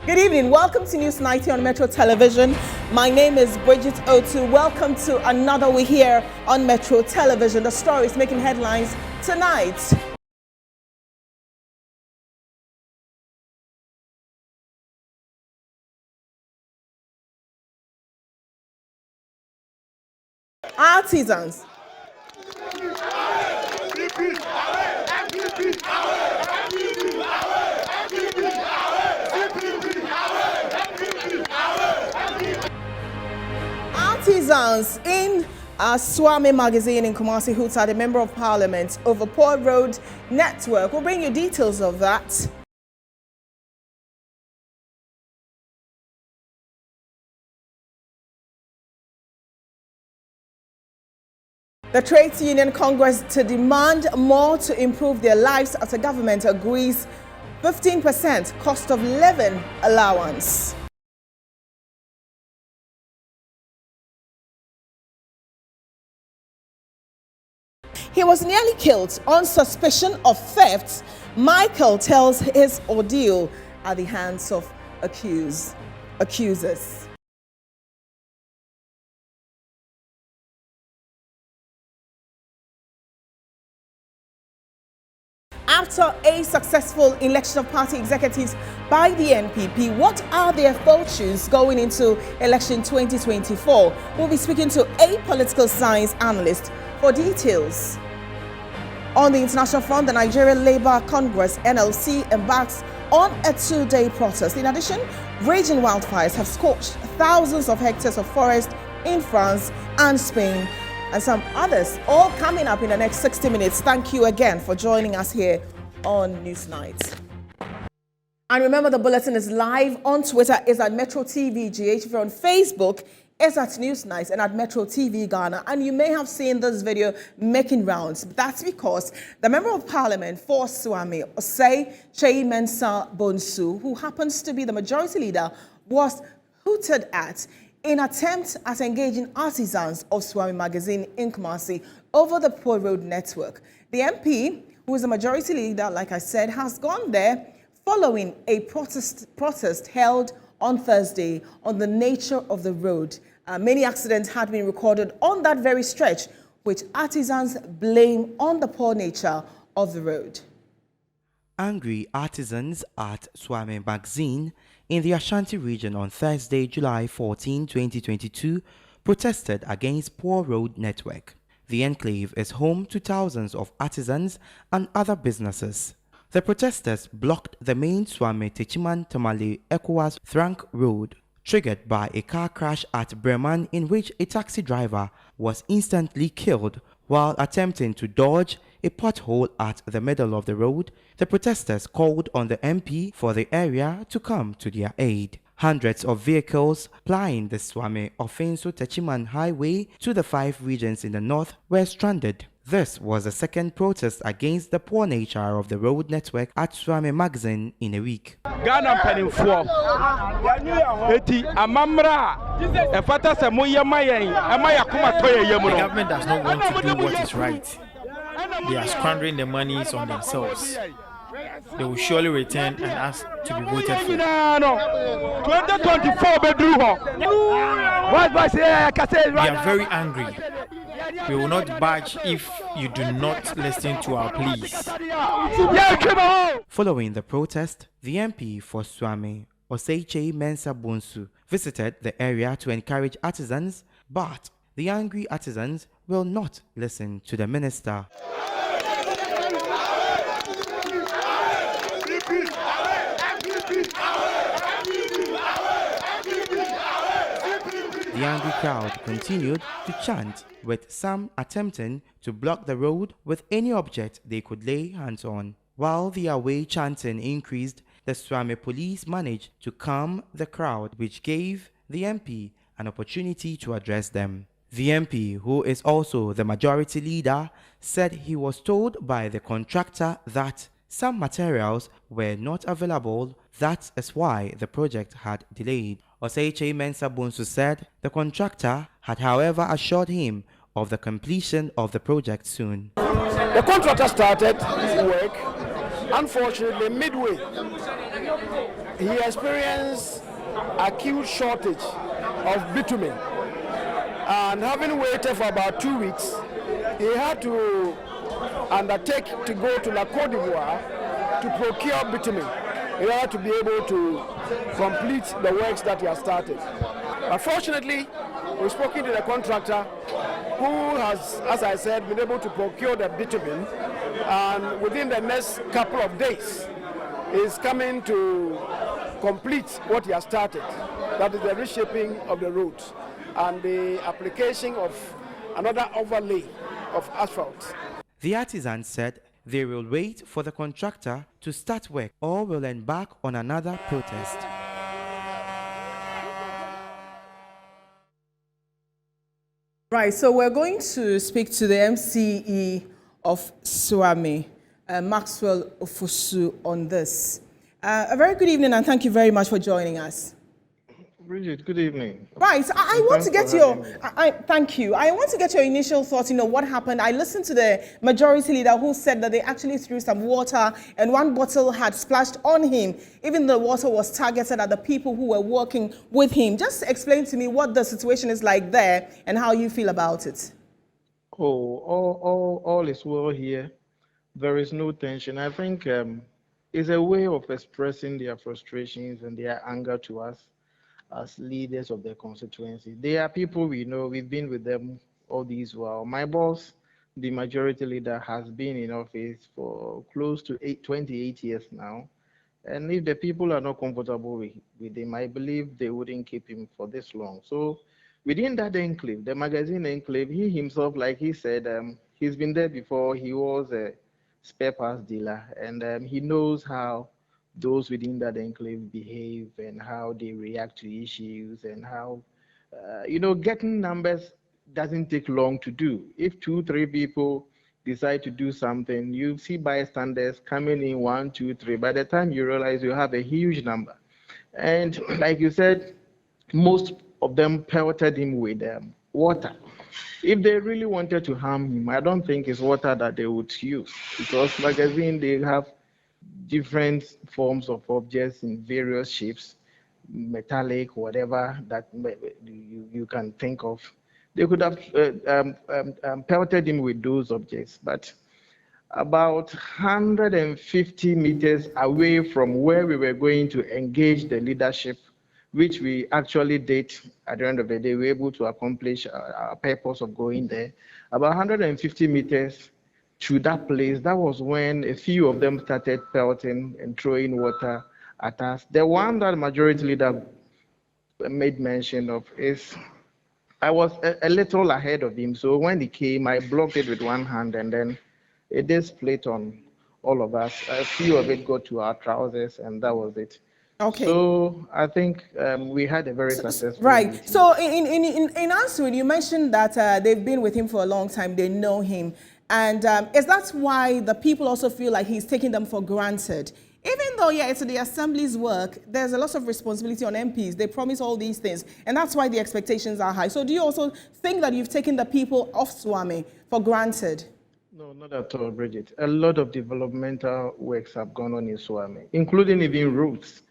Good evening. Welcome to News 90 on Metro Television. My name is Bridget Otu. Welcome to another week here on Metro Television. The stories making headlines tonight. Artisans. Artisans in Swami magazine in Kumasi Hoots are the Member of Parliament over Poor Road Network. We'll bring you details of that. The Trades Union Congress to demand more to improve their lives after government agrees 15% cost of living allowance. He was nearly killed on suspicion of theft. Michael tells his ordeal at the hands of accusers. After a successful election of party executives by the NPP, what are their fortunes going into election 2024? We'll be speaking to a political science analyst for details. On the international front, the Nigerian Labour Congress, NLC, embarks on a two-day protest. In addition, raging wildfires have scorched thousands of hectares of forest in France and Spain, and some others, all coming up in the next 60 minutes. Thank you again for joining us here on Newsnight. And remember, the bulletin is live on Twitter, is at Metro TV GH. If you're on Facebook, it's at Newsnight and at Metro TV Ghana. And you may have seen this video making rounds. That's because the Member of Parliament for Swami, Osei Chei Mensah Bonsu, who happens to be the majority leader, was hooted at in attempt at engaging artisans of Swami magazine in Kumasi over the Poor Road Network. The MP, who is the majority leader, like I said, has gone there following a protest held on Thursday on the nature of the road. Many accidents had been recorded on that very stretch, which artisans blame on the poor nature of the road. Angry artisans at Swami magazine in the Ashanti region on Thursday, July 14, 2022, protested against Poor Road Network. The enclave is home to thousands of artisans and other businesses. The protesters blocked the main Swami Techiman Tamale ECOWAS Thrank Road, triggered by a car crash at Bremen in which a taxi driver was instantly killed while attempting to dodge a pothole at the middle of the road. The protesters called on the MP for the area to come to their aid. Hundreds of vehicles plying the Swami Ofenso Techiman Highway to the 5 regions in the north were stranded. This was the second protest against the poor nature of the road network at Swami magazine in a week. Ghana penifo eti amamra efata se moye mayen amaya kuma toye yemu. The government does not want to do what is right. They are squandering the monies on themselves. They will surely return and ask to be voted for. 2024 bedru ho. We are very angry. We will not budge if you do not listen to our pleas. Following the protest, the MP for Swami, Osei Chei Mensah Bonsu, visited the area to encourage artisans, but the angry artisans will not listen to the minister. The angry crowd continued to chant, with some attempting to block the road with any object they could lay hands on. While the away chanting increased, the Swami police managed to calm the crowd, which gave the MP an opportunity to address them. The MP, who is also the majority leader, said he was told by the contractor that some materials were not available. That is why the project had delayed. Osei Chei Mensah Bonsu said the contractor had, however, assured him of the completion of the project soon. The contractor started work. Unfortunately, midway, he experienced acute shortage of bitumen. And having waited for about 2 weeks, he had to undertake to go to Aquatima to procure bitumen in order to be able to complete the works that he has started. Unfortunately, we've spoken to the contractor who has, as I said, been able to procure the bitumen, and within the next couple of days is coming to complete what he has started. That is the reshaping of the roads and the application of another overlay of asphalt. The artisans said they will wait for the contractor to start work or will embark on another protest. Right, so we're going to speak to the MCE of Swami, Maxwell Ofosu, on this. A very good evening and thank you very much for joining us. Bridget, good evening. Right, I want to get your, thank you. I want to get your initial thoughts, what happened. I listened to the majority leader who said that they actually threw some water and one bottle had splashed on him. Even the water was targeted at the people who were working with him. Just explain to me what the situation is like there and how you feel about it. Oh, all is well here. There is no tension. I think it's a way of expressing their frustrations and their anger to us as leaders of their constituency. They are people we know, we've been with them all these while. My boss, the majority leader, has been in office for close to 28 years now. And if the people are not comfortable with him, I believe they wouldn't keep him for this long. So within that enclave, the magazine enclave, he himself, like he said, he's been there before. He was a spare parts dealer, and he knows how those within that enclave behave and how they react to issues and how, getting numbers doesn't take long to do. If 2-3 people decide to do something, you see bystanders coming in 1, 2, 3. By the time you realize you have a huge number. And like you said, most of them pelted him with water. If they really wanted to harm him, I don't think it's water that they would use, because magazine, they have different forms of objects in various shapes, metallic, whatever that you can think of. They could have pelted him with those objects, but about 150 meters away from where we were going to engage the leadership, which we actually did at the end of the day, we were able to accomplish our purpose of going there. About 150 meters to that place, that was when a few of them started pelting and throwing water at us. The one that majority leader made mention of is, I was a little ahead of him, so when he came, I blocked it with one hand, and then it did split on all of us. A few of it got to our trousers, and that was it. Okay. So I think we had a very successful right. meeting. So in answering, you mentioned that they've been with him for a long time, they know him. And is that why the people also feel like he's taking them for granted? Even though, yeah, it's the assembly's work, there's a lot of responsibility on MPs. They promise all these things, and that's why the expectations are high. So do you also think that you've taken the people of Swami for granted? No, not at all, Bridget. A lot of developmental works have gone on in Swami, including even roads.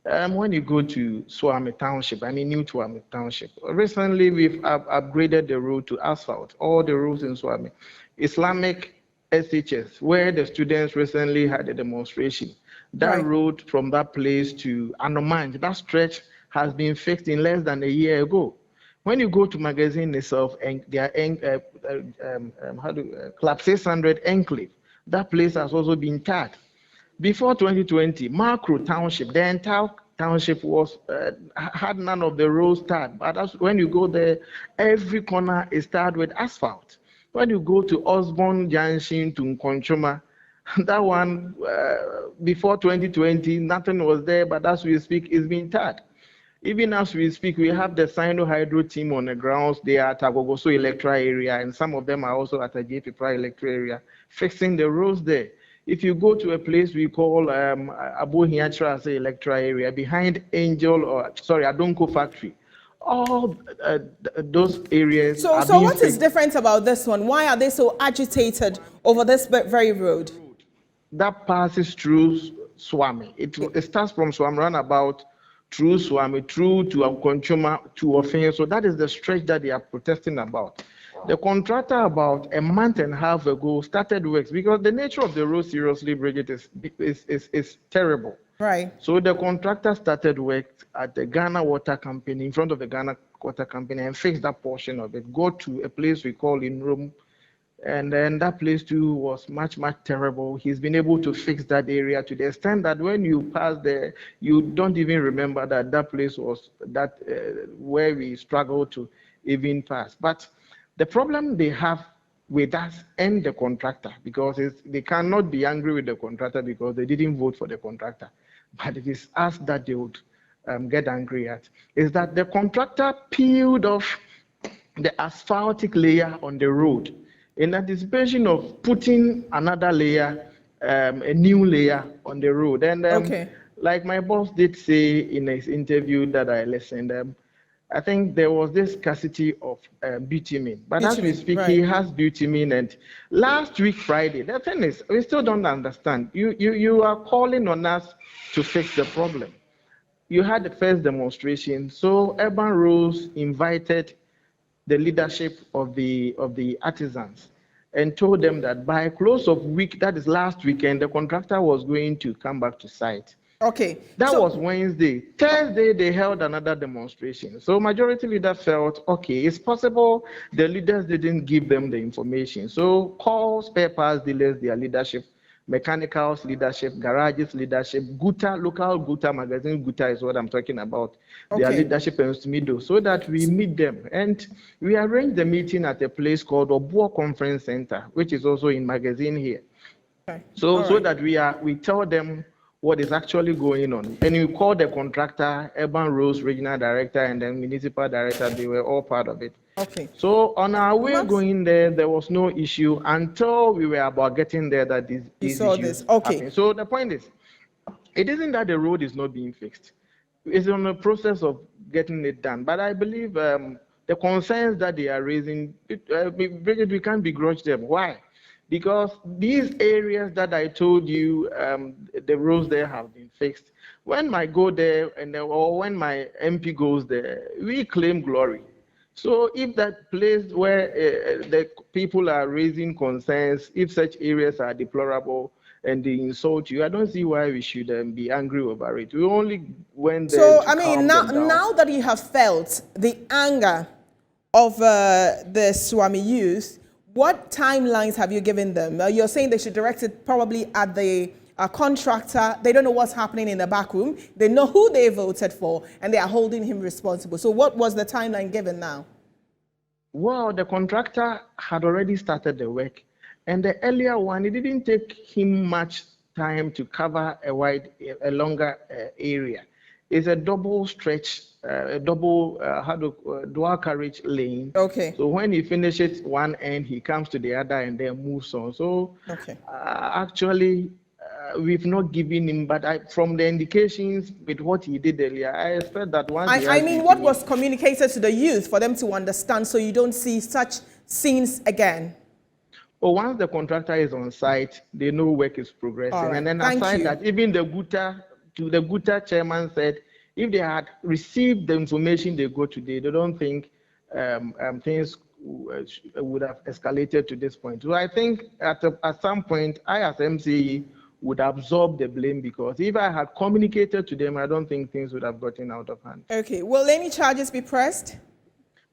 When you go to Swami Township, New Swami Township, recently we've upgraded the road to asphalt, all the roads in Swami. Islamic SHS, where the students recently had a demonstration. That road from that place to Anomanj, that stretch has been fixed in less than a year ago. When you go to magazine itself, and their Club 600 enclave, that place has also been tarred. Before 2020, Macro Township, the entire township was had none of the roads tarred. But when you go there, every corner is tarred with asphalt. When you go to Osborne Junction to Nkonchoma, that one, before 2020, nothing was there, but as we speak, it's been tarred. Even as we speak, we have the Sino Hydro team on the grounds. They are at Agogoso Electra area, and some of them are also at the JP Electra area, fixing the roads there. If you go to a place we call Abohiachra Electra area, behind Adonko factory, all those areas. So what is different about this one? Why are they so agitated over this very road? That passes through Swami. It starts from Swami roundabout through Swami, through to Aquatima, to Ofin. So that is the stretch that they are protesting about. The contractor about a month and a half ago started works because the nature of the road, seriously, Bridget, is terrible. Right. So the contractor started work at the Ghana Water Company, in front of the Ghana Water Company, and fixed that portion of it. Go to a place we call in Rome, and then that place too was much terrible. He's been able to fix that area to the extent that when you pass there, you don't even remember that that place was that where we struggled to even pass. But the problem they have with us and the contractor, because they cannot be angry with the contractor because they didn't vote for the contractor, but it is us that they would get angry at, is that the contractor peeled off the asphaltic layer on the road in anticipation of putting another layer, a new layer on the road. And like my boss did say in his interview that I listened, I think there was this scarcity of bitumen. But as we speak, he has bitumen. And last week, Friday, the thing is, we still don't understand. You are calling on us to fix the problem. You had the first demonstration. So Urban Rules invited the leadership of the artisans and told them that by close of week, that is last weekend, the contractor was going to come back to site. Okay. That was Wednesday. Thursday, they held another demonstration. So majority leaders felt, okay, it's possible the leaders didn't give them the information. So call spare parts dealers, their leadership, mechanicals leadership, garages leadership, Guta, local Guta magazine, Guta is what I'm talking about, their leadership and Smido, so that we meet them. And we arranged the meeting at a place called Obuo Conference Center, which is also in magazine here. So that we tell them what is actually going on. And we call the contractor, Urban Rules Regional Director, and then Municipal Director. They were all part of it. Okay. So on our way going there, there was no issue until we were about getting there that these issues happened. So the point is, it isn't that the road is not being fixed. It's on the process of getting it done. But I believe the concerns that they are raising, Bridget, we can't begrudge them. Why? Because these areas that I told you, the roads there have been fixed. When I go there, or when my MP goes there, we claim glory. So if that place where the people are raising concerns, if such areas are deplorable and they insult you, I don't see why we should be angry over it. We only went there to calm them down. Now that you have felt the anger of the Swami youth, what timelines have you given them? You're saying they should direct it probably at the contractor. They don't know what's happening in the back room. They know who they voted for, and they are holding him responsible. So what was the timeline given now? Well, the contractor had already started the work. And the earlier one, it didn't take him much time to cover a longer area. It's a double stretch, dual carriage lane. Okay. So when he finishes one end, he comes to the other and then moves on. So actually, we've not given him, but from the indications with what he did earlier, I expect that once what was communicated to the youth for them to understand so you don't see such scenes again? Once the contractor is on site, they know work is progressing. Right. And then aside that, even the Guta chairman said, if they had received the information they got today, they don't think things would have escalated to this point. So I think at some point, I as MCE would absorb the blame, because if I had communicated to them, I don't think things would have gotten out of hand. Okay. Will any charges be pressed?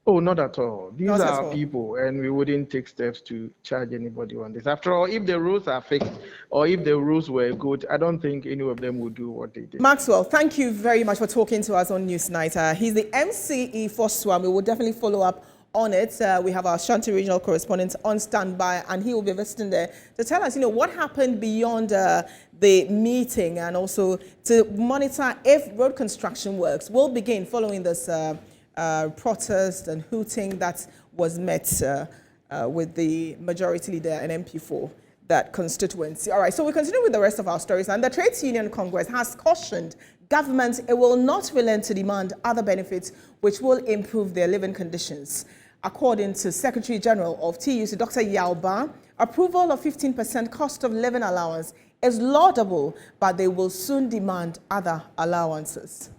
Oh, not at all. These are our people, and we wouldn't take steps to charge anybody on this. After all, if the rules are fixed or if the rules were good, I don't think any of them would do what they did. Maxwell, thank you very much for talking to us on Newsnight. He's the MCE for Swami. We'll definitely follow up on it. We have our Ashanti regional correspondent on standby, and he will be visiting there to tell us, what happened beyond the meeting, and also to monitor if road construction works will begin following this protest and hooting that was met with the majority leader and MP for that constituency. All right, so we continue with the rest of our stories. And the Trades Union Congress has cautioned government it will not relent to demand other benefits which will improve their living conditions. According to Secretary General of TUC, Dr. Yalba, approval of 15% cost of living allowance is laudable, but they will soon demand other allowances.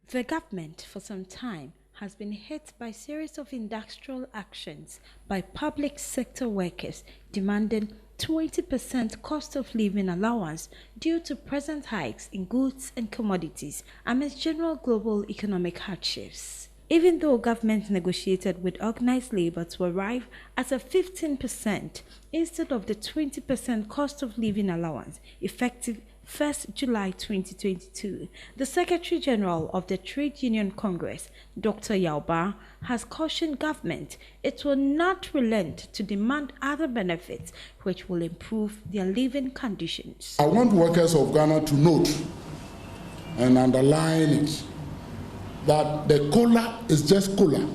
The government, for some time, has been hit by a series of industrial actions by public sector workers demanding 20% cost of living allowance due to present hikes in goods and commodities amidst general global economic hardships. Even though government negotiated with organized labor to arrive at a 15% instead of the 20% cost of living allowance effective 1st July 2022, the Secretary General of the Trade Union Congress, Dr. Yauba, has cautioned government it will not relent to demand other benefits which will improve their living conditions. I want workers of Ghana to note and underline it that the COLA is just COLA.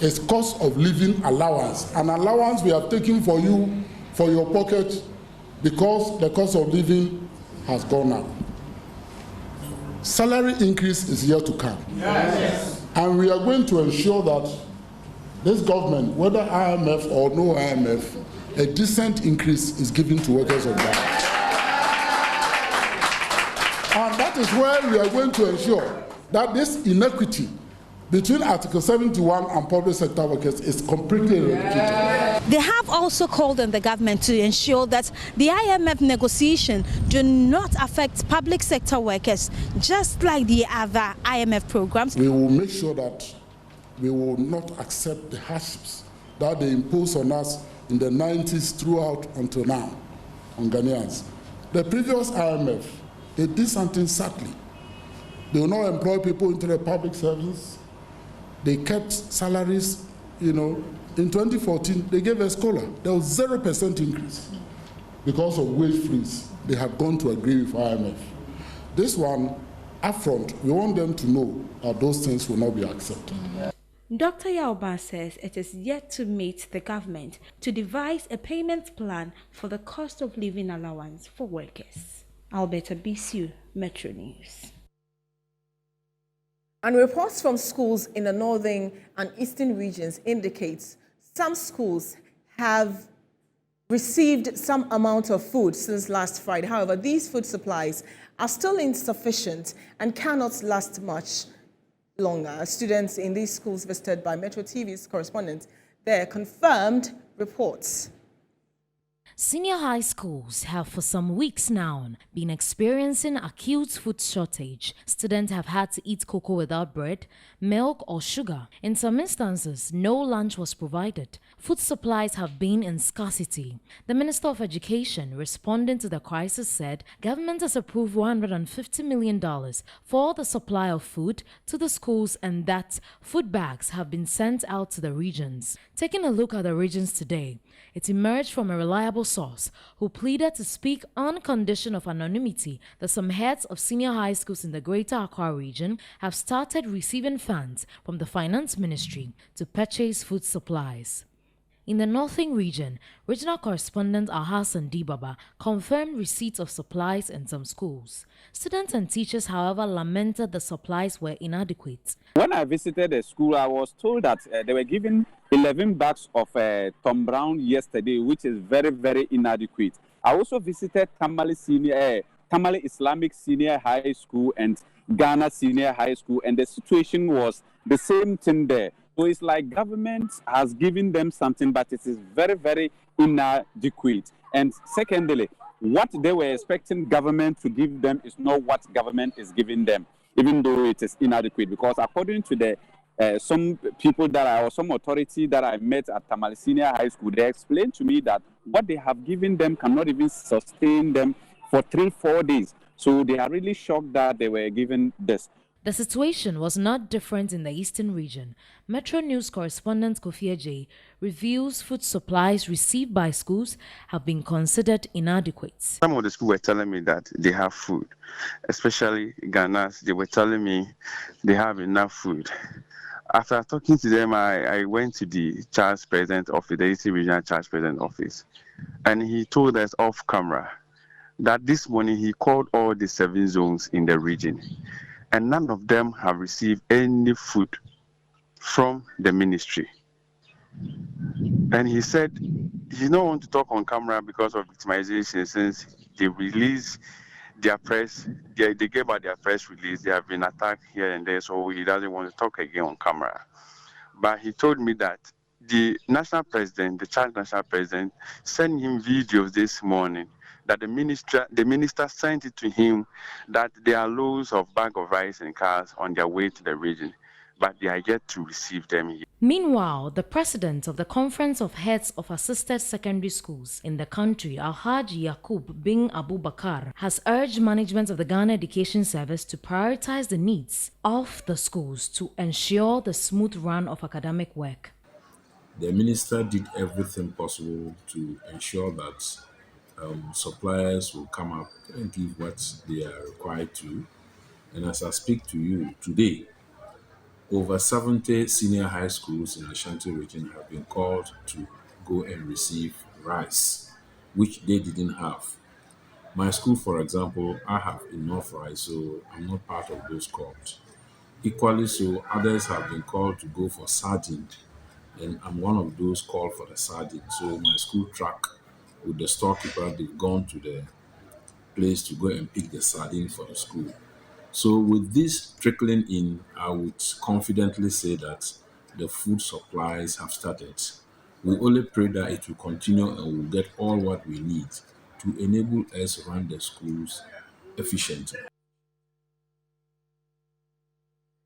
It's cost of living allowance, an allowance we have taken for you, for your pocket, because the cost of living has gone up. Salary increase is yet to come. Yes. And we are going to ensure that this government, whether IMF or no IMF, a decent increase is given to workers of Ghana. And that is where we are going to ensure that this inequity between Article 71 and public sector workers is completely eradicated. They have also called on the government to ensure that the IMF negotiation do not affect public sector workers, just like the other IMF programs. We will make sure that we will not accept the hardships that they impose on us in the 90s throughout until now on Ghanaians. The previous IMF, they did something subtly. They will not employ people into the public service. They kept salaries, In 2014, they gave us COLA. There was 0% increase because of wage freeze. They had gone to agree with IMF. This one, upfront, we want them to know that those things will not be accepted. Dr. Yauba says it is yet to meet the government to devise a payment plan for the cost of living allowance for workers. Alberta BCU, Metro News. And reports from schools in the northern and eastern regions indicates some schools have received some amount of food since last Friday. However, these food supplies are still insufficient and cannot last much longer. Students in these schools visited by Metro TV's correspondent there confirmed reports. Senior high schools have for some weeks now been experiencing acute food shortage. Students have had to eat cocoa without bread, milk or sugar. In some instances, no lunch was provided. Food supplies have been in scarcity. The Minister of Education, responding to the crisis, said government has approved $150 million for the supply of food to the schools and that food bags have been sent out to the regions. Taking a look at the regions today, it emerged from a reliable source who pleaded to speak on condition of anonymity that some heads of senior high schools in the Greater Accra region have started receiving funds from the Finance Ministry to purchase food supplies. In the northern region, regional correspondent Ahassan Dibaba confirmed receipt of supplies in some schools. Students and teachers, however, lamented the supplies were inadequate. When I visited the school, I was told that they were given 11 bags of Tom Brown yesterday, which is very, very inadequate. I also visited Tamale Islamic Senior High School and Ghana Senior High School, and the situation was the same thing there. So it's like government has given them something, but it is very, very inadequate. And secondly, what they were expecting government to give them is not what government is giving them, even though it is inadequate. Because according to the some people or some authority that I met at Tamale Senior High School, they explained to me that what they have given them cannot even sustain them for 3-4 days. So they are really shocked that they were given this. The situation was not different in the eastern region. Metro News correspondent Kofi Ajay reveals food supplies received by schools have been considered inadequate. Some of the schools were telling me that they have food, especially Ghana's. They were telling me they have enough food. After talking to them, I went to the charge president office, the Eastern Regional Charge President office, and he told us off camera that this morning he called all the 7 zones in the region, and none of them have received any food from the ministry. And he said he don't want to talk on camera because of victimization since they released their press, they gave out their press release. They have been attacked here and there, so he doesn't want to talk again on camera. But he told me that the national president, the Chad national president, sent him videos this morning that the minister sent it to him that there are loads of bag of rice and cars on their way to the region, but they are yet to receive them here. Meanwhile, the president of the Conference of Heads of Assisted Secondary Schools in the country, Alhaji Yakub bin Abubakar, has urged management of the Ghana Education Service to prioritize the needs of the schools to ensure the smooth run of academic work. The minister did everything possible to ensure that suppliers will come up and give what they are required to. And as I speak to you today, over 70 senior high schools in Ashanti region have been called to go and receive rice, which they didn't have. My school, for example, I have enough rice, so I'm not part of those calls. Equally so, others have been called to go for sardine, and I'm one of those called for the sardine. So my school track with the storekeeper, they've gone to the place to go and pick the sardine for the school. So with this trickling in, I would confidently say that the food supplies have started. We only pray that it will continue and we'll get all what we need to enable us to run the schools efficiently.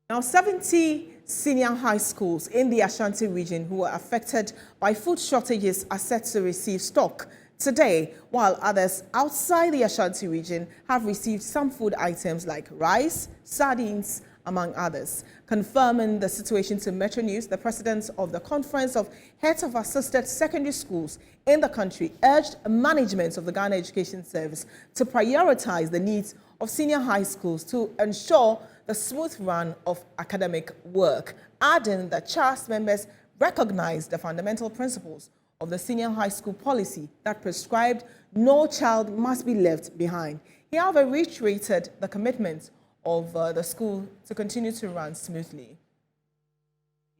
Now, 70 senior high schools in the Ashanti region who were affected by food shortages are set to receive stock today, while others outside the Ashanti region have received some food items like rice, sardines, among others. Confirming the situation to Metro News, the president of the Conference of Heads of Assisted Secondary Schools in the country urged management of the Ghana Education Service to prioritize the needs of senior high schools to ensure the smooth run of academic work, adding that CHAS members recognize the fundamental principles of the senior high school policy that prescribed no child must be left behind. He, however, reiterated the commitment of the school to continue to run smoothly.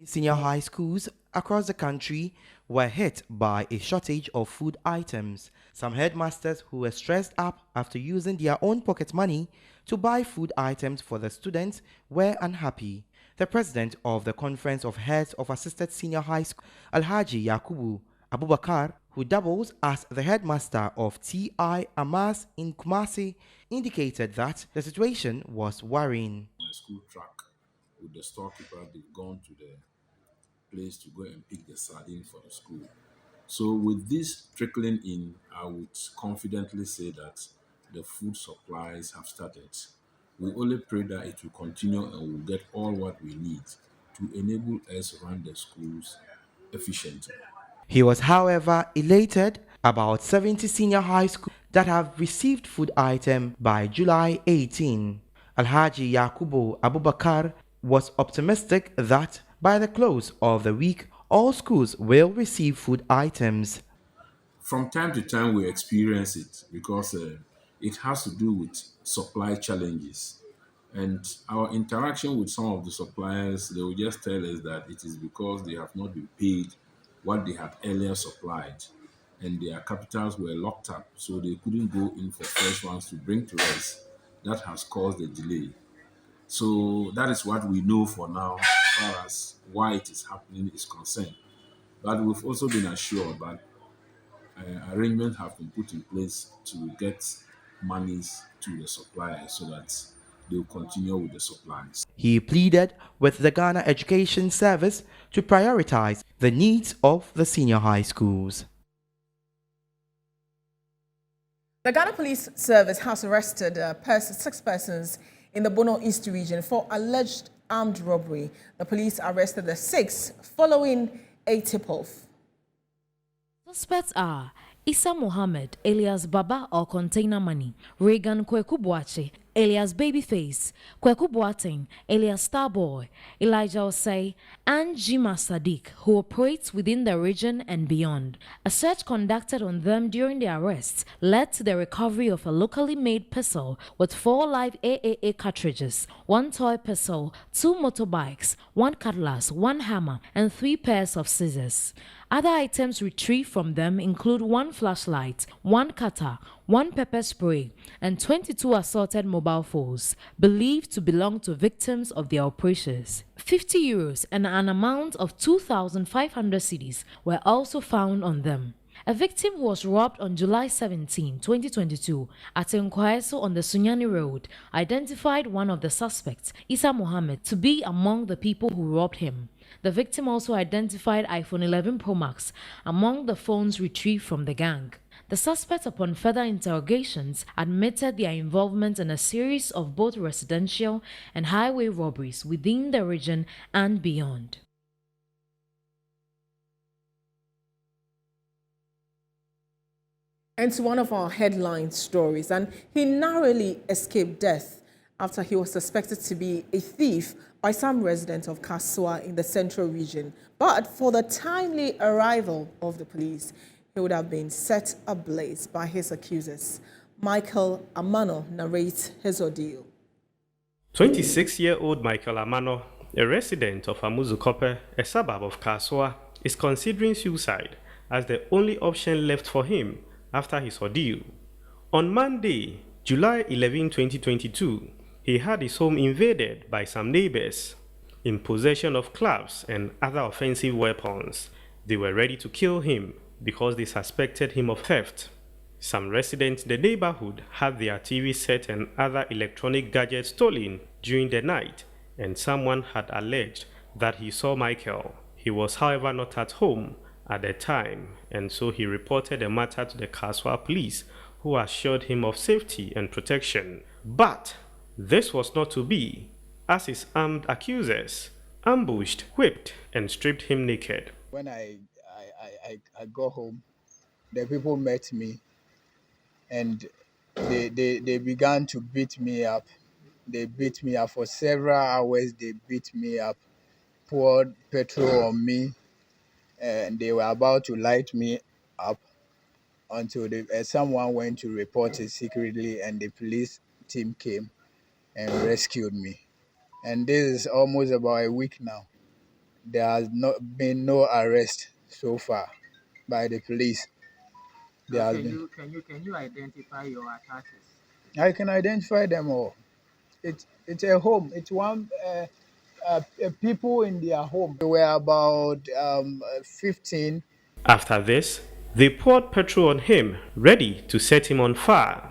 Senior high schools across the country were hit by a shortage of food items. Some headmasters who were stressed up after using their own pocket money to buy food items for the students were unhappy. The president of the Conference of Heads of Assisted Senior High School, Alhaji Yakubu Abubakar, who doubles as the headmaster of T.I. Amas in Kumasi, indicated that the situation was worrying. My school track with the storekeeper, they've gone to the place to go and pick the sardine for the school. So with this trickling in, I would confidently say that the food supplies have started. We only pray that it will continue and we'll get all what we need to enable us to run the schools efficiently. He was, however, elated about 70 senior high schools that have received food items by July 18. Alhaji Yakubu Abubakar was optimistic that by the close of the week, all schools will receive food items. From time to time, we experience it because it has to do with supply challenges. And our interaction with some of the suppliers, they will just tell us that it is because they have not been paid what they had earlier supplied, and their capitals were locked up, so they couldn't go in for fresh ones to bring to us. That has caused the delay. So that is what we know for now as far as why it is happening is concerned. But we've also been assured that arrangements have been put in place to get monies to the suppliers so that they will continue with the supplies. He pleaded with the Ghana Education Service to prioritize the needs of the senior high schools. The Ghana Police Service has arrested 6 persons in the Bono East region for alleged armed robbery. The police arrested the 6 following a tip-off. Suspects are Issa Mohammed, alias Baba or Container Money, Reagan Kweku Boache, alias Babyface, Kweku Boateng, alias Starboy, Elijah Osei, and Jima Sadiq, who operates within the region and beyond. A search conducted on them during the arrest led to the recovery of a locally made pistol with 4 live AAA cartridges, 1 toy pistol, 2 motorbikes, 1 cutlass, 1 hammer, and 3 pairs of scissors. Other items retrieved from them include 1 flashlight, 1 cutter, 1 pepper spray, and 22 assorted mobile phones, believed to belong to victims of their operations. 50 euros and an amount of 2,500 cedis were also found on them. A victim who was robbed on July 17, 2022, at Nkwaeso on the Sunyani Road, identified one of the suspects, Isa Mohammed, to be among the people who robbed him. The victim also identified iPhone 11 Pro Max among the phones retrieved from the gang. The suspect, upon further interrogations, admitted their involvement in a series of both residential and highway robberies within the region and beyond. And to one of our headline stories, and he narrowly escaped death after he was suspected to be a thief by some residents of Kasua in the central region. But for the timely arrival of the police, he would have been set ablaze by his accusers. Michael Amano narrates his ordeal. 26-year-old Michael Amano, a resident of Amuzukope, a suburb of Kasua, is considering suicide as the only option left for him after his ordeal. On Monday, July 11, 2022, he had his home invaded by some neighbors in possession of clubs and other offensive weapons. They were ready to kill him because they suspected him of theft. Some residents in the neighborhood had their TV set and other electronic gadgets stolen during the night, and someone had alleged that he saw Michael. He was, however, not at home at the time, and so he reported the matter to the Kasua police, who assured him of safety and protection. But this was not to be, as his armed accusers ambushed, whipped, and stripped him naked. When I got home, the people met me, and they began to beat me up. They beat me up for several hours. They beat me up, poured petrol on me, and they were about to light me up until someone went to report it secretly, and the police team came and rescued me. And this is almost about a week now. There has not been no arrest so far by the police. Can you identify your attackers? I can identify them all. It's a home. It's one people in their home. There were about 15. After this, they poured petrol on him, ready to set him on fire.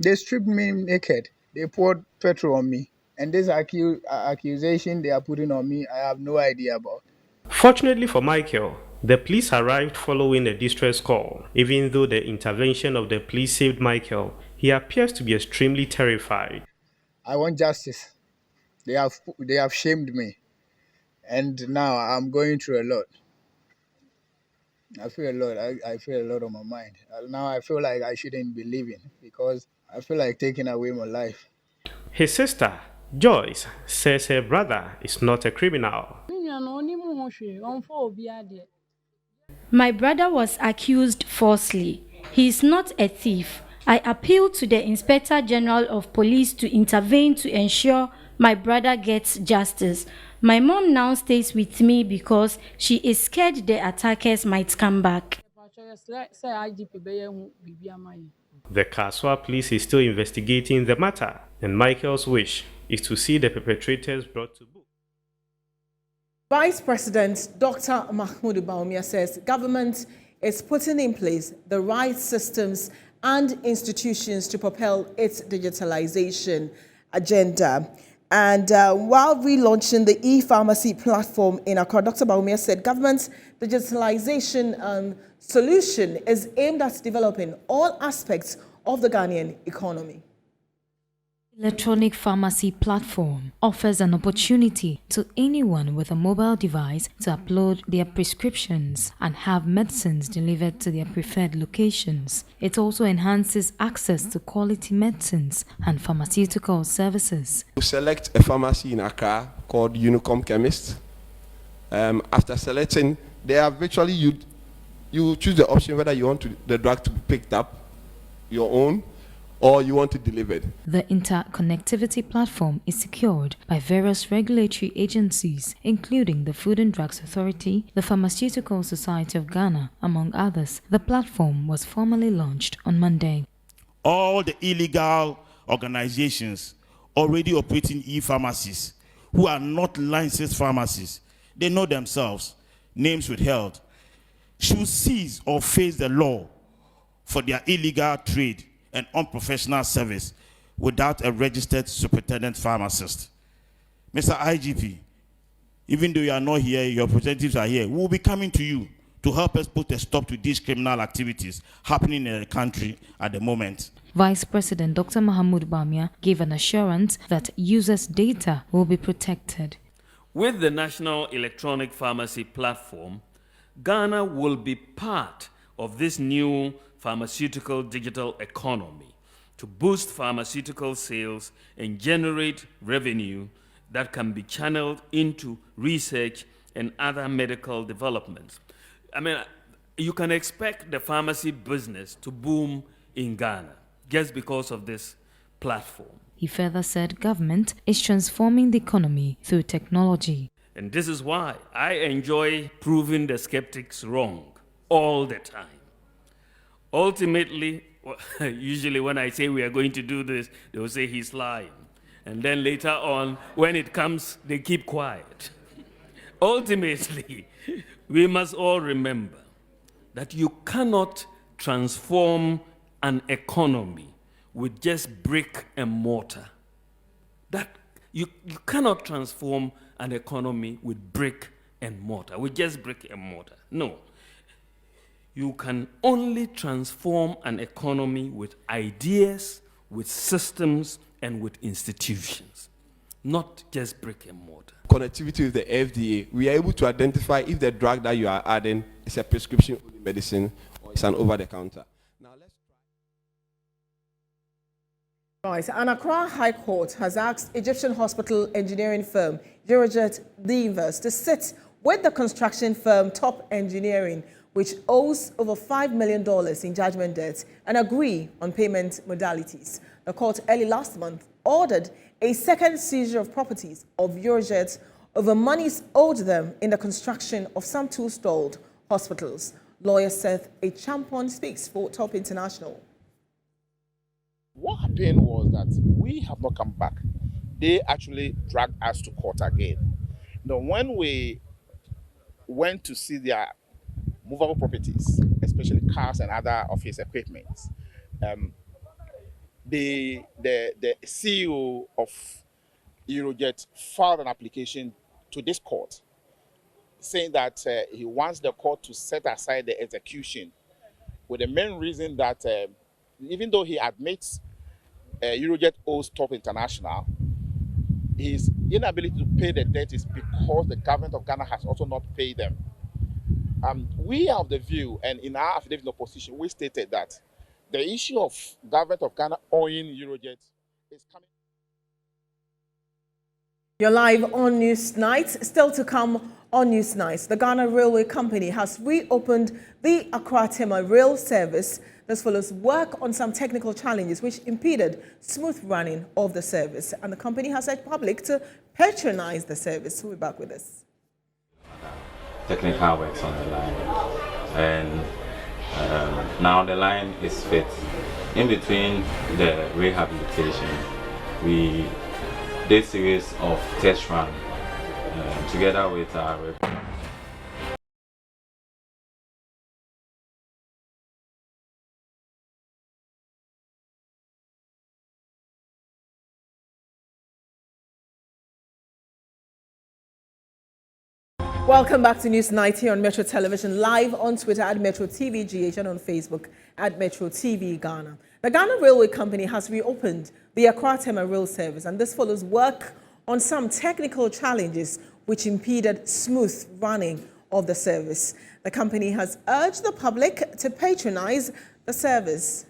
They stripped me naked. They poured petrol on me. And this accusation they are putting on me, I have no idea about. Fortunately for Michael, the police arrived following a distress call. Even though the intervention of the police saved Michael, he appears to be extremely terrified. I want justice. They have shamed me, and now I'm going through a lot. I feel a lot. I feel a lot on my mind. Now I feel like I shouldn't be living because I feel like taking away my life. His sister, Joyce, says her brother is not a criminal. My brother was accused falsely. He is not a thief. I appeal to the Inspector General of Police to intervene to ensure my brother gets justice. My mom now stays with me because she is scared the attackers might come back. The Kasua police is still investigating the matter, and Michael's wish is to see the perpetrators brought to book. Vice President Dr. Mahmoud Bawumia says government is putting in place the right systems and institutions to propel its digitalization agenda. And while relaunching the e-pharmacy platform in Accra, Dr. Bawumia said government's digitalization solution is aimed at developing all aspects of the Ghanaian economy. Electronic pharmacy platform offers an opportunity to anyone with a mobile device to upload their prescriptions and have medicines delivered to their preferred locations. It also enhances access to quality medicines and pharmaceutical services. You select a pharmacy in Accra called Unicom Chemist. After selecting, they are virtually you choose the option whether you want the drug to be picked up, your own, or you want it delivered. The interconnectivity platform is secured by various regulatory agencies, including the Food and Drugs Authority, the Pharmaceutical Society of Ghana, among others. The platform was formally launched on Monday. All the illegal organizations already operating e-pharmacies who are not licensed pharmacies, they know themselves, names withheld, should cease or face the law for their illegal trade and unprofessional service without a registered superintendent pharmacist. Mr. IGP, even though you are not here, your representatives are here, we will be coming to you to help us put a stop to these criminal activities happening in the country at the moment. Vice President Dr. Mahmoud Bamia gave an assurance that users' data will be protected. With the National Electronic Pharmacy Platform, Ghana will be part of this new pharmaceutical digital economy to boost pharmaceutical sales and generate revenue that can be channeled into research and other medical developments. I mean, you can expect the pharmacy business to boom in Ghana just because of this platform. He further said government is transforming the economy through technology. And this is why I enjoy proving the skeptics wrong all the time. Ultimately, usually when I say we are going to do this, they will say he's lying. And then later on, when it comes, they keep quiet. Ultimately, we must all remember that you cannot transform an economy with just brick and mortar. That you cannot transform an economy with brick and mortar, with just brick and mortar. No. You can only transform an economy with ideas, with systems, and with institutions, not just brick and mortar. Connectivity with the FDA, we are able to identify if the drug that you are adding is a prescription medicine or it's an over-the-counter. Right, and Accra High Court has asked Egyptian hospital engineering firm Eurojet Divers to sit with the construction firm Top Engineering, which owes over $5 million in judgment debts, and agree on payment modalities. The court early last month ordered a second seizure of properties of Eurojet over monies owed them in the construction of some two-stalled hospitals. Lawyer Seth A. Champon speaks for Top International. What happened was that we have not come back. They actually dragged us to court again. Now, when we went to see their movable properties, especially cars and other office equipment, the CEO of Eurojet filed an application to this court saying that he wants the court to set aside the execution with the main reason that even though he admits Eurojet owes Top International, his inability to pay the debt is because the government of Ghana has also not paid them. We have the view, and in our affidavit of opposition, we stated that the issue of government of Ghana owing Eurojet is coming. You're live on News Nights. Still to come on News Nights, the Ghana Railway Company has reopened the Aquatima rail service. This follows work on some technical challenges which impeded smooth running of the service. And the company has urged public to patronize the service. We'll be back with this. Technical works on the line, and now the line is fit. In between the rehabilitation, we did a series of test runs together with our Welcome back to News Night here on Metro Television, live on Twitter at Metro TV GH and on Facebook at Metro TV Ghana. The Ghana Railway Company has reopened the Aquatimer rail service, and this follows work on some technical challenges which impeded smooth running of the service. The company has urged the public to patronize the service.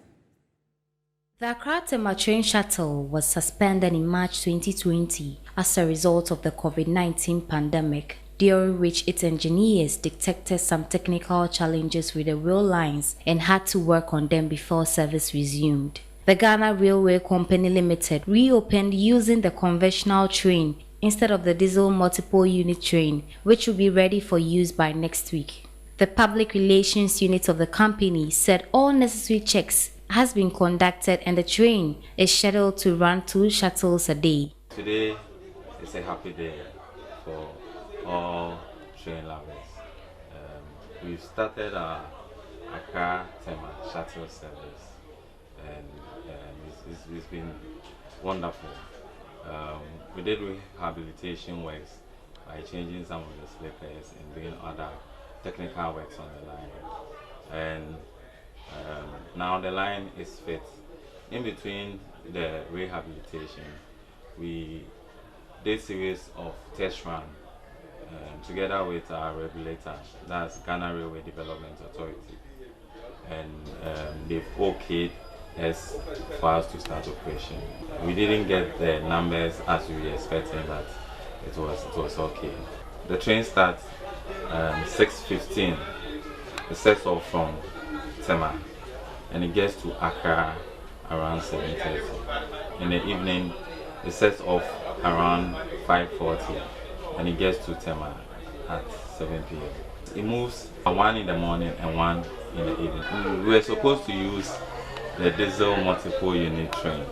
The Aquatima train shuttle was suspended in March 2020 as a result of the COVID-19 pandemic, during which its engineers detected some technical challenges with the rail lines and had to work on them before service resumed. The Ghana Railway Company Limited reopened using the conventional train instead of the diesel multiple unit train, which will be ready for use by next week. The public relations unit of the company said all necessary checks has been conducted and the train is scheduled to run 2 shuttles a day. Today is a happy day for all train lovers. We've started our Aquatimer shuttle service, and it's been wonderful. We did rehabilitation works by changing some of the slippers and doing other technical works on the line, and now the line is fit. In between the rehabilitation, we did a series of test runs together with our regulator, that's Ghana Railway Development Authority, and they've okayed us for us to start operation. We didn't get the numbers as we were expecting, but it was okay. The train starts 6:15. It sets off from Tema and it gets to Accra around 7:30. In the evening, it sets off around 5:40 and it gets to Tema at 7 p.m. It moves 1 in the morning and 1 in the evening. We were supposed to use the diesel multiple unit train,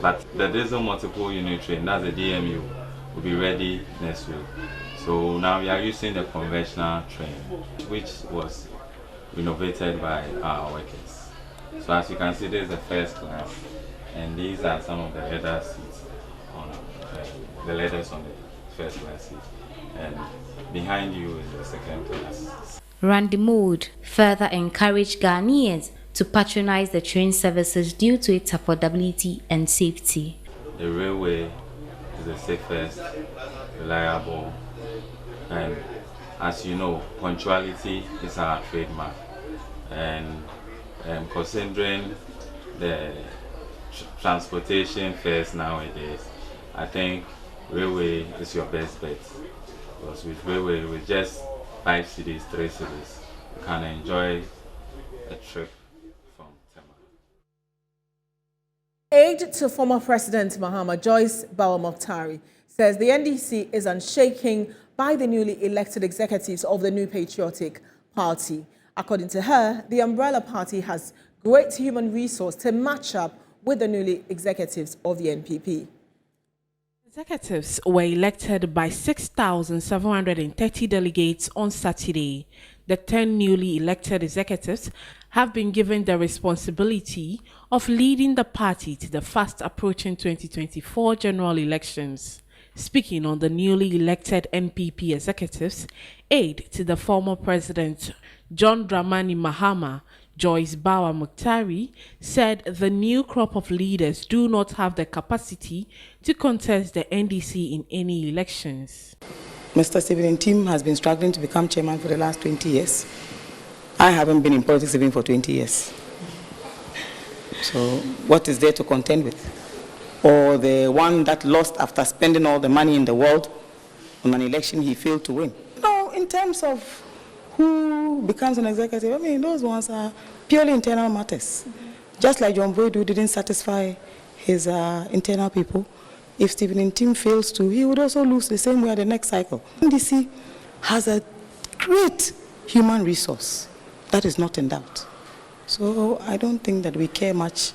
but the diesel multiple unit train, that's the DMU, will be ready next week. So now we are using the conventional train, which was renovated by our workers. So as you can see, this is the first class, and these are some of the leather seats on the leathers on the first class seat, and behind you is the second class. Randy Mood further encouraged Ghanaians to patronize the train services due to its affordability and safety. The railway is the safest, reliable, and as you know, punctuality is our trademark. And considering the transportation fares nowadays, I think railway is your best bet. Because with railway, with just 5 cities, 3 cities, you can enjoy a trip from Tema. Aide to former President Mahama, Joyce Bawumia, says the NDC is unshaken by the newly elected executives of the New Patriotic Party. According to her, the umbrella party has great human resource to match up with the newly executives of the NPP. Executives were elected by 6,730 delegates on Saturday. The 10 newly elected executives have been given the responsibility of leading the party to the fast approaching 2024 general elections. Speaking on the newly elected NPP executives, aide to the former president John Dramani Mahama, Joyce Bawumia, said the new crop of leaders do not have the capacity to contest the NDC in any elections. Mr. Stephen Tim has been struggling to become chairman for the last 20 years. I haven't been in politics even for 20 years. So what is there to contend with? Or the one that lost after spending all the money in the world on an election he failed to win? No, in terms of who becomes an executive, I mean, those ones are purely internal matters. Just like John Boydu didn't satisfy his internal people, if Stephen Tim fails to, he would also lose the same way at the next cycle. NDC has a great human resource. That is not in doubt. So I don't think that we care much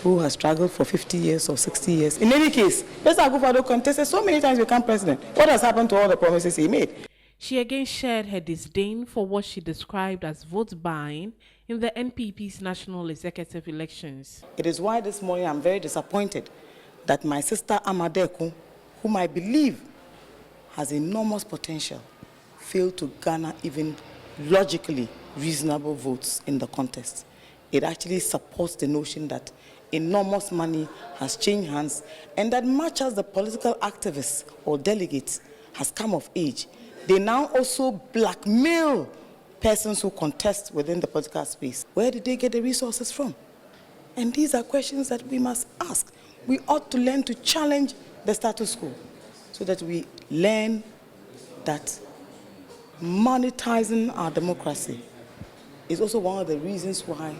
who has struggled for 50 years or 60 years. In any case, Mr. Akufo-Addo contested so many times to become president. What has happened to all the promises he made? She again shared her disdain for what she described as vote buying in the NPP's national executive elections. It is why this morning I'm very disappointed that my sister Amadeku, whom I believe has enormous potential, failed to garner even logically reasonable votes in the contest. It actually supports the notion that enormous money has changed hands and that much as the political activists or delegates has come of age, they now also blackmail persons who contest within the political space. Where did they get the resources from? And these are questions that we must ask. We ought to learn to challenge the status quo so that we learn that monetizing our democracy is also one of the reasons why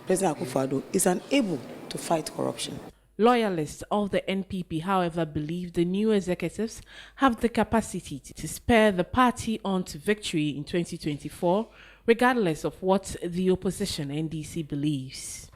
President Akufo-Addo is unable to fight corruption. Loyalists of the NPP, however, believe the new executives have the capacity to spur the party on to victory in 2024, regardless of what the opposition NDC believes.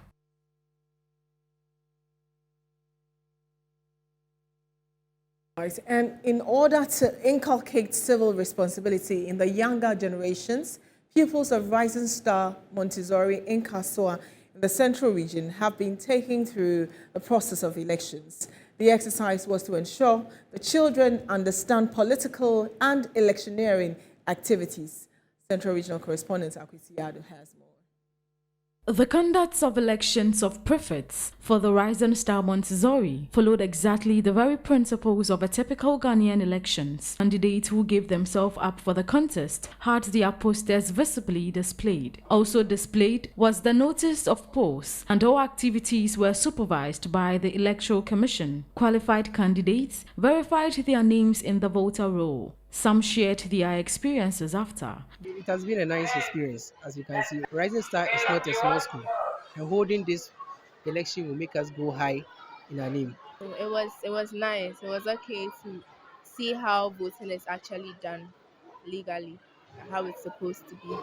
And in order to inculcate civil responsibility in the younger generations, pupils of Rising Star Montessori in Kasua in the Central Region have been taken through the process of elections. The exercise was to ensure the children understand political and electioneering activities. Central Regional Correspondent Aquatimer has more. The conduct of elections of prefects for the Rising Star Montessori followed exactly the very principles of a typical Ghanaian elections. Candidates who gave themselves up for the contest had their posters visibly displayed. Also displayed was the notice of polls, and all activities were supervised by the Electoral Commission. Qualified candidates verified their names in the voter roll. Some shared their experiences after. It has been a nice experience. As you can see, Rising Star is not a small school, and holding this election will make us go high in our name. It was nice. It was okay to see how voting is actually done legally, how it's supposed to be.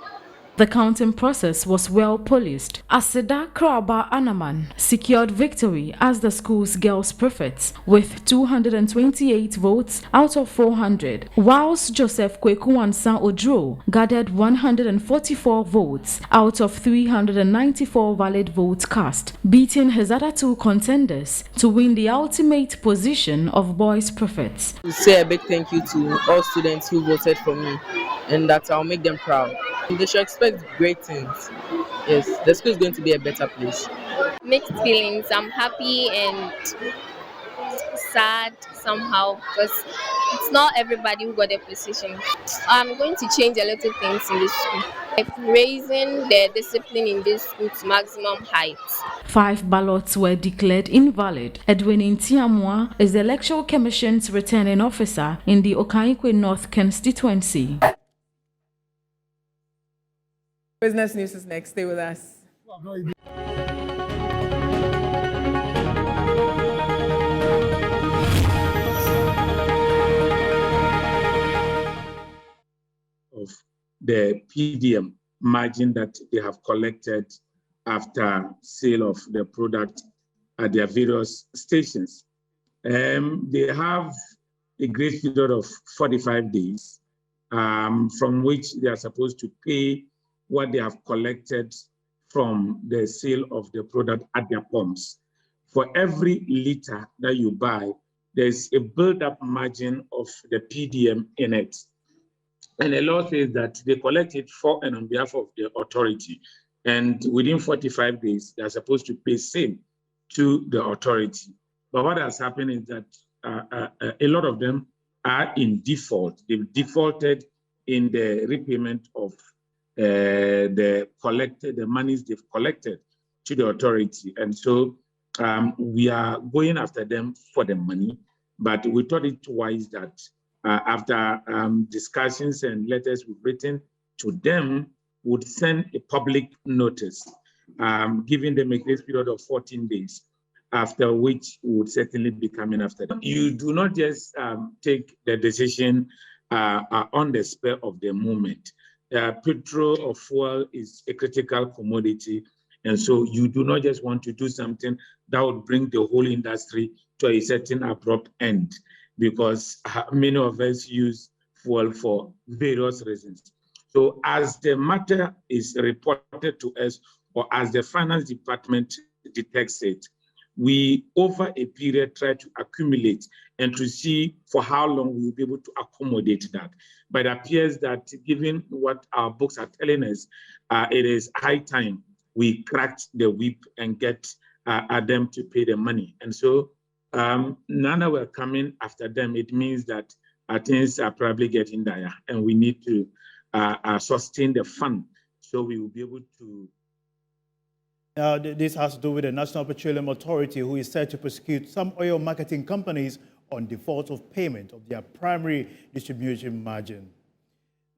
The counting process was well policed. Aseda Kraba Anaman secured victory as the school's girls prefect with 228 votes out of 400, whilst Joseph Kwekuwansan Odro gathered 144 votes out of 394 valid votes cast, beating his other two contenders to win the ultimate position of boys prefects. To say a big thank you to all students who voted for me, and that I'll make them proud. They should expect great things. Yes, the school is going to be a better place. Mixed feelings. I'm happy and sad somehow because it's not everybody who got a position. I'm going to change a lot of things in this school. Like raising the discipline in this school to maximum heights. 5 ballots were declared invalid. Edwin Intiamwa is the Electoral Commission's returning officer in the Okaikwe North constituency. Business News is next. Stay with us. Of the PDM margin that they have collected after sale of the product at their various stations. They have a grace period of 45 days from which they are supposed to pay what they have collected from the sale of the product at their pumps. For every liter that you buy, there's a build-up margin of the PDM in it. And the law says that they collect it for and on behalf of the authority. And within 45 days, they're supposed to pay same to the authority. But what has happened is that a lot of them are in default. They've defaulted in the repayment of the monies they've collected to the authority. And so we are going after them for the money, but we thought it wise that after discussions and letters we've written to them, would send a public notice, giving them a grace period of 14 days, after which we would certainly be coming after them. You do not just take the decision on the spur of the moment. Petrol or fuel is a critical commodity. And so you do not just want to do something that would bring the whole industry to a certain abrupt end, because many of us use fuel for various reasons. So as the matter is reported to us, or as the finance department detects it, we, over a period, try to accumulate and to see for how long we will be able to accommodate that. But it appears that given what our books are telling us, it is high time we cracked the whip and get them to pay the money. And so now that we're coming after them, it means that things are probably getting dire and we need to sustain the fund so we will be able to. This has to do with the National Petroleum Authority, who is said to prosecute some oil marketing companies on default of payment of their primary distribution margin.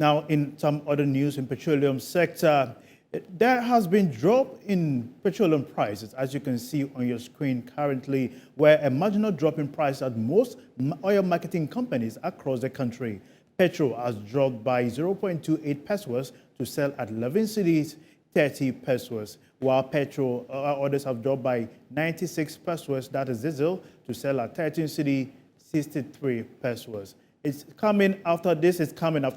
Now, in some other news in petroleum sector, there has been a drop in petroleum prices, as you can see on your screen currently, where a marginal drop in price at most oil marketing companies across the country. Petrol has dropped by 0.28 pesos to sell at 11 cedis 30 pesos, while petrol orders have dropped by 96 pesos, that is diesel, to sell at 13 cedi 63 pesos. It's coming after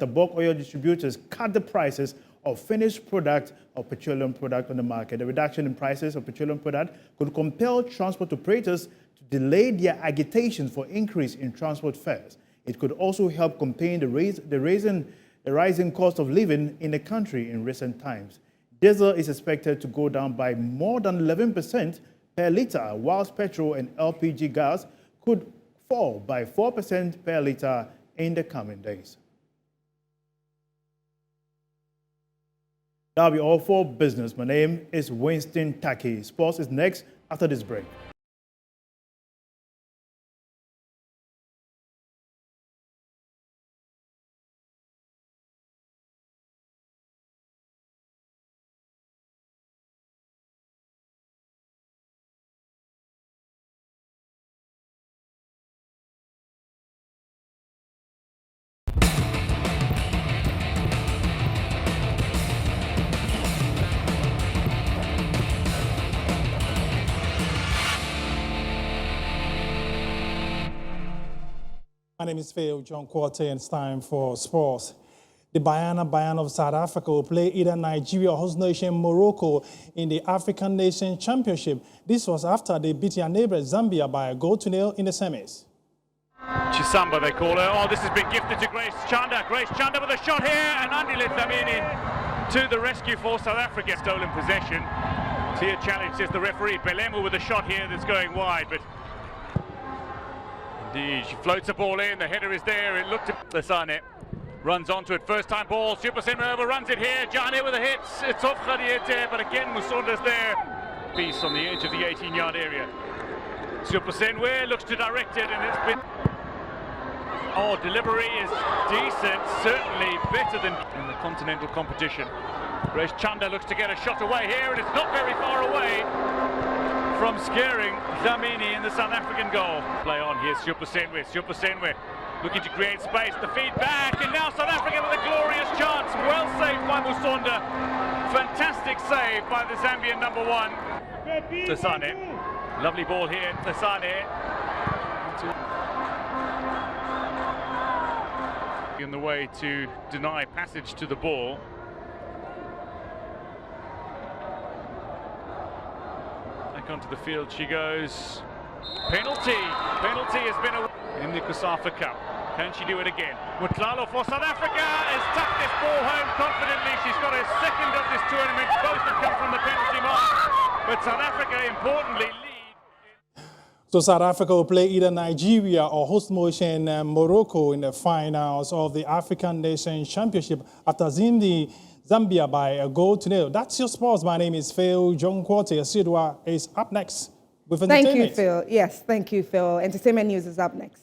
bulk oil distributors cut the prices of finished product or petroleum product on the market. The reduction in prices of petroleum product could compel transport operators to delay their agitation for increase in transport fares. It could also help contain the rising cost of living in the country in recent times. Diesel is expected to go down by more than 11% per litre, whilst petrol and LPG gas could fall by 4% per litre in the coming days. That'll be all for business. My name is Winston Taki. Sports is next after this break. My name is Phil John Quarter, and it's time for sports. The Bayana of South Africa will play either Nigeria or host nation Morocco in the African Nations Championship. This was after they beat their neighbor Zambia by a 0-0 in the semis. Chisamba, they call her. Oh, this has been gifted to Grace Chanda. Grace Chanda with a shot here, and Andile Dlamini to the rescue for South Africa. Stolen possession. Tia challenges the referee. Belemu with a shot here that's going wide, but indeed, she floats the ball in, the header is there, it looked at Lesane, runs onto it, first time ball, Super Senwe overruns it here, Jane with a hit, it's off Khadiete, but again Musonda's there, piece on the edge of the 18-yard area. Super Senwe looks to direct it, and it's been, oh, delivery is decent, certainly better than in the continental competition. Grace Chanda looks to get a shot away here, and it's not very far away from scaring Dlamini in the South African goal. Play on here, Super Senwe looking to create space, the feedback, and now South Africa with a glorious chance. Well saved by Musonda. Fantastic save by the Zambian number 1. Lesane, lovely ball here, Lesane. In the way to deny passage to the ball. Onto the field she goes. Penalty has been in the Kusafa Cup. Can she do it again? Mutlalo for South Africa has tucked this ball home confidently. She's got her second of this tournament. Both have come from the penalty mark, but South Africa importantly lead. So South Africa will play either Nigeria or host nation Morocco in the finals of the African Nations Championship after Zambia by a 0-0. That's your sports. My name is Phil John Quarter. Sidwa is up next with entertainment. Thank you, Phil. Yes, thank you, Phil. Entertainment news is up next.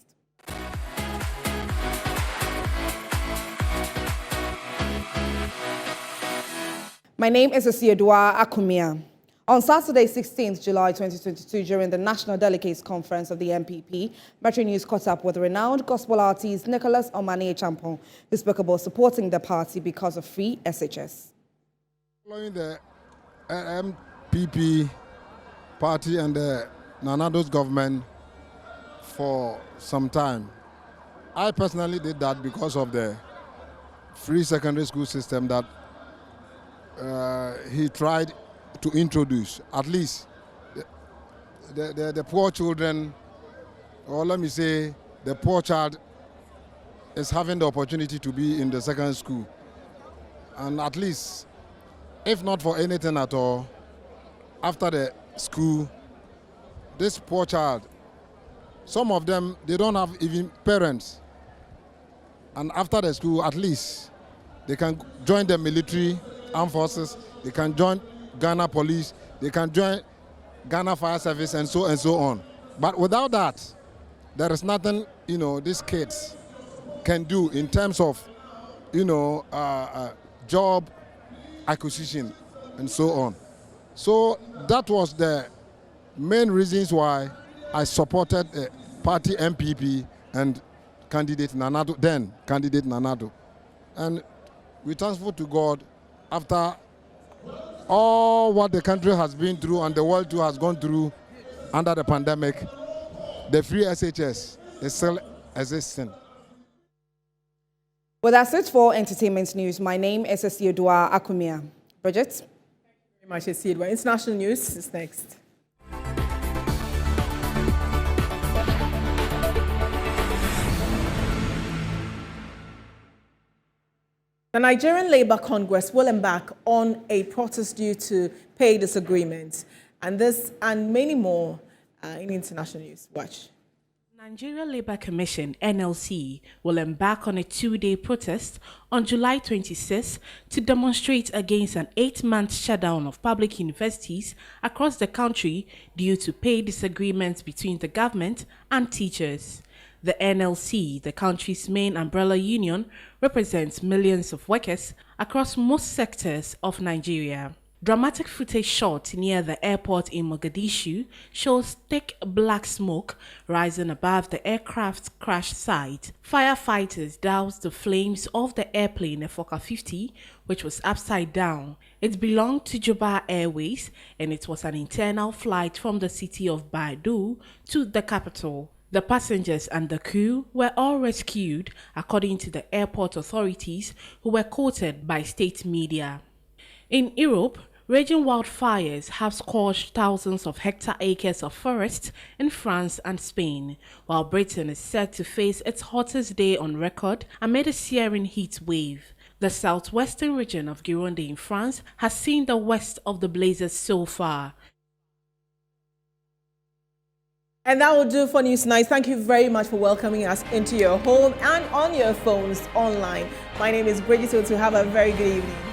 My name is Osiedua Akumia. On Saturday, 16th July 2022, during the National Delegates Conference of the NPP, Metro News caught up with renowned gospel artist Nicholas Omane Champon, who spoke about supporting the party because of free SHS. Following the NPP party and the Nanado's government for some time, I personally did that because of the free secondary school system that he tried to introduce. At least the poor children, or let me say, the poor child is having the opportunity to be in the second school. And at least, if not for anything at all, after the school, this poor child, some of them, they don't have even parents. And after the school, at least, they can join the military, armed forces, they can join Ghana police, they can join Ghana Fire Service, and so on. But without that, there is nothing, these kids can do in terms of, job acquisition and so on. So that was the main reasons why I supported the party MPP and candidate Nanado. And we're thankful to God, after all what the country has been through and the world too has gone through under the pandemic, the free SHS is still existing. Well, that's it for entertainment news. My name is Aquatimer. Bridget? Thank you very much, Esiodua. International news is next. The Nigerian Labour Congress will embark on a protest due to pay disagreements. And this and many more in international news. Watch. Nigeria Labour Commission, NLC, will embark on a 2-day protest on July 26 to demonstrate against an 8-month shutdown of public universities across the country due to pay disagreements between the government and teachers. The NLC, the country's main umbrella union, represents millions of workers across most sectors of Nigeria. Dramatic footage shot near the airport in Mogadishu shows thick black smoke rising above the aircraft's crash site. Firefighters doused the flames of the airplane Fokker 50, which was upside down. It belonged to Juba Airways, and it was an internal flight from the city of Baidu to the capital. The passengers and the crew were all rescued, according to the airport authorities, who were quoted by state media. In Europe, raging wildfires have scorched thousands of hectare-acres of forest in France and Spain, while Britain is set to face its hottest day on record amid a searing heat wave. The southwestern region of Gironde in France has seen the worst of the blazes so far. And that will do for News Night. Thank you very much for welcoming us into your home and on your phones online. My name is Bridget, so have a very good evening.